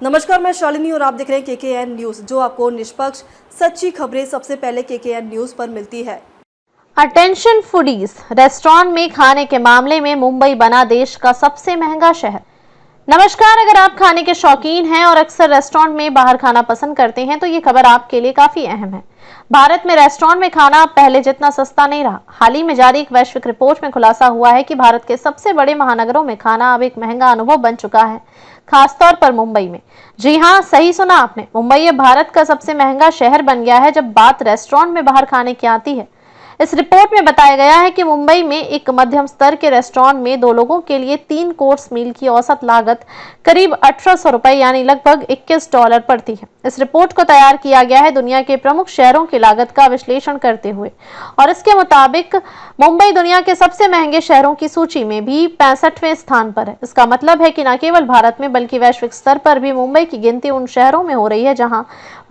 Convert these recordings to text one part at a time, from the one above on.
नमस्कार, मैं शालिनी और आप देख रहे हैं केकेएन न्यूज, जो आपको निष्पक्ष सच्ची खबरें सबसे पहले केकेएन न्यूज पर मिलती है। अटेंशन फूडीज, रेस्टोरेंट में खाने के मामले में मुंबई बना देश का सबसे महंगा शहर। नमस्कार, अगर आप खाने के शौकीन हैं और अक्सर रेस्टोरेंट में बाहर खाना पसंद करते हैं तो ये खबर आपके लिए काफी अहम है। भारत में रेस्टोरेंट में खाना पहले जितना सस्ता नहीं रहा। हाल ही में जारी एक वैश्विक रिपोर्ट में खुलासा हुआ है कि भारत के सबसे बड़े महानगरों में खाना अब एक महंगा अनुभव बन चुका है, खासतौर पर मुंबई में। जी हाँ, सही सुना आपने, मुंबई अब भारत का सबसे महंगा शहर बन गया है जब बात रेस्टोरेंट में बाहर खाने की आती है। इस रिपोर्ट में बताया गया है कि मुंबई में एक मध्यम स्तर के रेस्टोरेंट में 2 लोगों के लिए 3 कोर्स मील की औसत लागत करीब 1800 रुपए यानी लगभग $21 पड़ती है। इस रिपोर्ट को तैयार किया गया है दुनिया के प्रमुख शहरों की लागत का विश्लेषण करते हुए, और इसके मुताबिक मुंबई दुनिया के सबसे महंगे शहरों की सूची में भी 65वें स्थान पर है। इसका मतलब है कि न केवल भारत में बल्कि वैश्विक स्तर पर भी मुंबई की गिनती उन शहरों में हो रही है जहां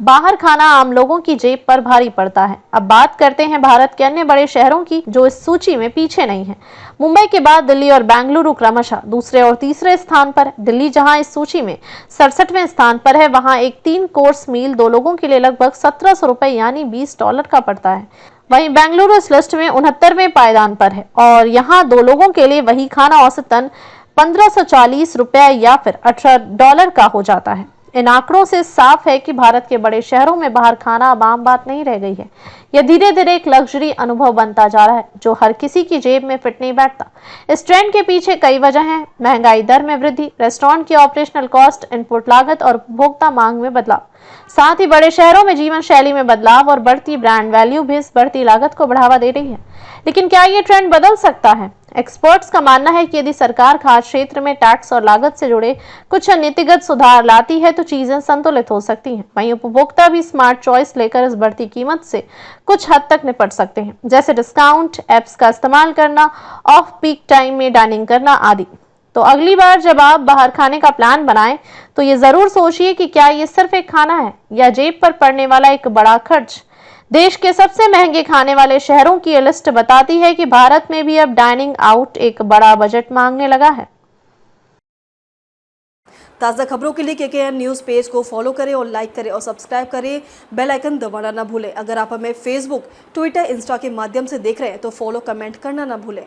बाहर खाना आम लोगों की जेब पर भारी पड़ता है। अब बात करते हैं भारत के अन्य बड़े शहरों की जो इस सूची में पीछे नहीं है। मुंबई के बाद दिल्ली और बेंगलुरु क्रमशः दूसरे और तीसरे स्थान पर। दिल्ली जहां इस सूची में 67वें स्थान पर है, वहां एक 3 कोर्स मील 2 लोगों के लिए लगभग 1700 रुपए यानी $20 का पड़ता है। वहीं बेंगलुरु इस लिस्ट में 69वें पायदान पर है और यहाँ 2 लोगों के लिए वही खाना औसतन 1540 रुपए या फिर $18 का हो जाता है। इन आंकड़ों से साफ है कि भारत के बड़े शहरों में बाहर खाना अब आम बात नहीं रह गई है। यह धीरे धीरे एक लग्जरी अनुभव बनता जा रहा है जो हर किसी की जेब में फिट नहीं बैठता। इस ट्रेंड के पीछे कई वजह हैं। महंगाई दर में वृद्धि, रेस्टोरेंट की ऑपरेशनल कॉस्ट, इनपुट लागत और उपभोक्ता मांग में बदलाव। साथ ही बड़े शहरों में जीवन शैली में बदलाव और बढ़ती ब्रांड वैल्यू भी इस बढ़ती लागत को बढ़ावा दे रही है। लेकिन क्या ये ट्रेंड बदल सकता है? एक्सपर्ट्स का मानना है कि यदि सरकार खाद्य क्षेत्र में टैक्स और लागत से जुड़े कुछ नीतिगत सुधार लाती है तो चीजें संतुलित हो सकती हैं। वहीं उपभोक्ता भी स्मार्ट चॉइस लेकर इस बढ़ती कीमत से कुछ हद तक निपट सकते हैं, जैसे डिस्काउंट, ऐप्स का इस्तेमाल करना, ऑफ पीक टाइम में डाइनिंग करना आदि। तो अगली बार जब आप बाहर खाने का प्लान बनाएं तो ये जरूर सोचिए कि क्या ये सिर्फ एक खाना है या जेब पर पड़ने वाला एक बड़ा खर्च। देश के सबसे महंगे खाने वाले शहरों की लिस्ट बताती है कि भारत में भी अब डाइनिंग आउट एक बड़ा बजट मांगने लगा है। ताज़ा खबरों के लिए केकेएन न्यूज पेज को फॉलो करें और लाइक करें और सब्सक्राइब करें। बेल आइकन दबाना ना भूलें। अगर आप हमें फेसबुक, ट्विटर, इंस्टा के माध्यम से देख रहे हैं तो फॉलो, कमेंट करना ना भूलें।